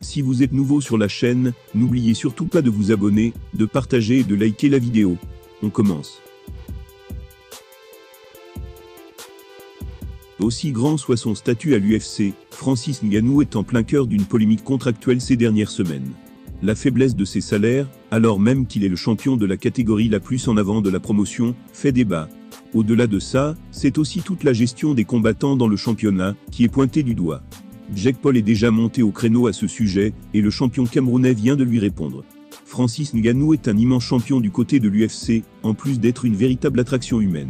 Si vous êtes nouveau sur la chaîne, n'oubliez surtout pas de vous abonner, de partager et de liker la vidéo. On commence. Aussi grand soit son statut à l'UFC, Francis Ngannou est en plein cœur d'une polémique contractuelle ces dernières semaines. La faiblesse de ses salaires, alors même qu'il est le champion de la catégorie la plus en avant de la promotion, fait débat. Au-delà de ça, c'est aussi toute la gestion des combattants dans le championnat qui est pointée du doigt. Jake Paul est déjà monté au créneau à ce sujet, et le champion camerounais vient de lui répondre. Francis Ngannou est un immense champion du côté de l'UFC, en plus d'être une véritable attraction humaine.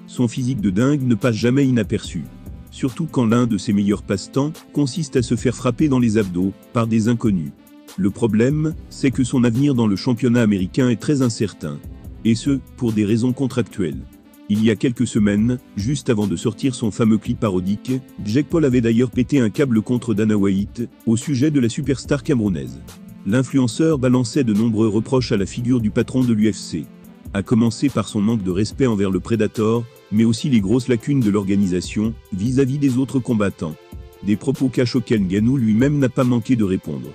Son physique de dingue ne passe jamais inaperçu. Surtout quand l'un de ses meilleurs passe-temps consiste à se faire frapper dans les abdos par des inconnus. Le problème, c'est que son avenir dans le championnat américain est très incertain. Et ce, pour des raisons contractuelles. Il y a quelques semaines, juste avant de sortir son fameux clip parodique, Jake Paul avait d'ailleurs pété un câble contre Dana White, au sujet de la superstar camerounaise. L'influenceur balançait de nombreux reproches à la figure du patron de l'UFC. À commencer par son manque de respect envers le Predator, mais aussi les grosses lacunes de l'organisation, vis-à-vis des autres combattants. Des propos cash auxquels Ngannou lui-même n'a pas manqué de répondre.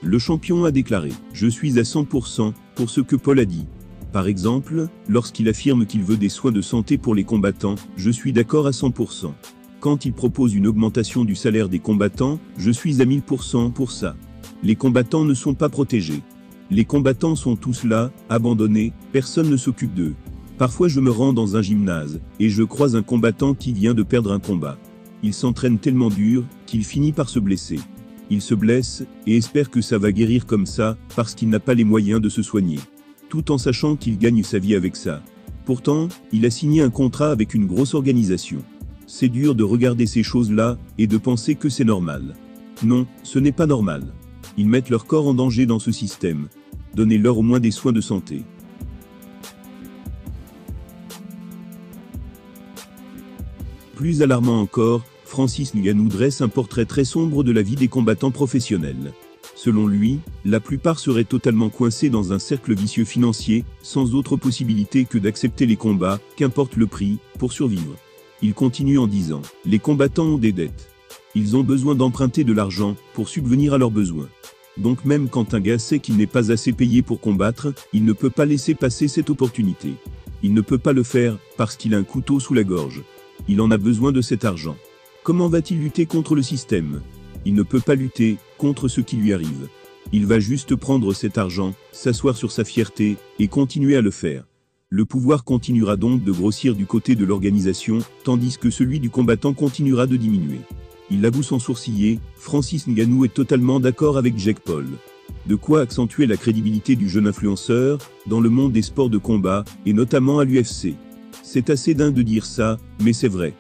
Le champion a déclaré « Je suis à 100% pour ce que Paul a dit ». Par exemple, lorsqu'il affirme qu'il veut des soins de santé pour les combattants, je suis d'accord à 100%. Quand il propose une augmentation du salaire des combattants, je suis à 1000% pour ça. Les combattants ne sont pas protégés. Les combattants sont tous là, abandonnés, personne ne s'occupe d'eux. Parfois je me rends dans un gymnase, et je croise un combattant qui vient de perdre un combat. Il s'entraîne tellement dur, qu'il finit par se blesser. Il se blesse, et espère que ça va guérir comme ça, parce qu'il n'a pas les moyens de se soigner. Tout en sachant qu'il gagne sa vie avec ça. Pourtant, il a signé un contrat avec une grosse organisation. C'est dur de regarder ces choses-là, et de penser que c'est normal. Non, ce n'est pas normal. Ils mettent leur corps en danger dans ce système. Donnez-leur au moins des soins de santé. Plus alarmant encore, Francis Ngannou dresse un portrait très sombre de la vie des combattants professionnels. Selon lui, la plupart seraient totalement coincés dans un cercle vicieux financier, sans autre possibilité que d'accepter les combats, qu'importe le prix, pour survivre. Il continue en disant « Les combattants ont des dettes. Ils ont besoin d'emprunter de l'argent pour subvenir à leurs besoins. Donc même quand un gars sait qu'il n'est pas assez payé pour combattre, il ne peut pas laisser passer cette opportunité. Il ne peut pas le faire parce qu'il a un couteau sous la gorge. Il en a besoin de cet argent. Comment va-t-il lutter contre le système? Il ne peut pas lutter contre ce qui lui arrive. Il va juste prendre cet argent, s'asseoir sur sa fierté, et continuer à le faire. Le pouvoir continuera donc de grossir du côté de l'organisation, tandis que celui du combattant continuera de diminuer. Il l'avoue sans sourciller, Francis Ngannou est totalement d'accord avec Jake Paul. De quoi accentuer la crédibilité du jeune influenceur, dans le monde des sports de combat, et notamment à l'UFC. C'est assez dingue de dire ça, mais c'est vrai.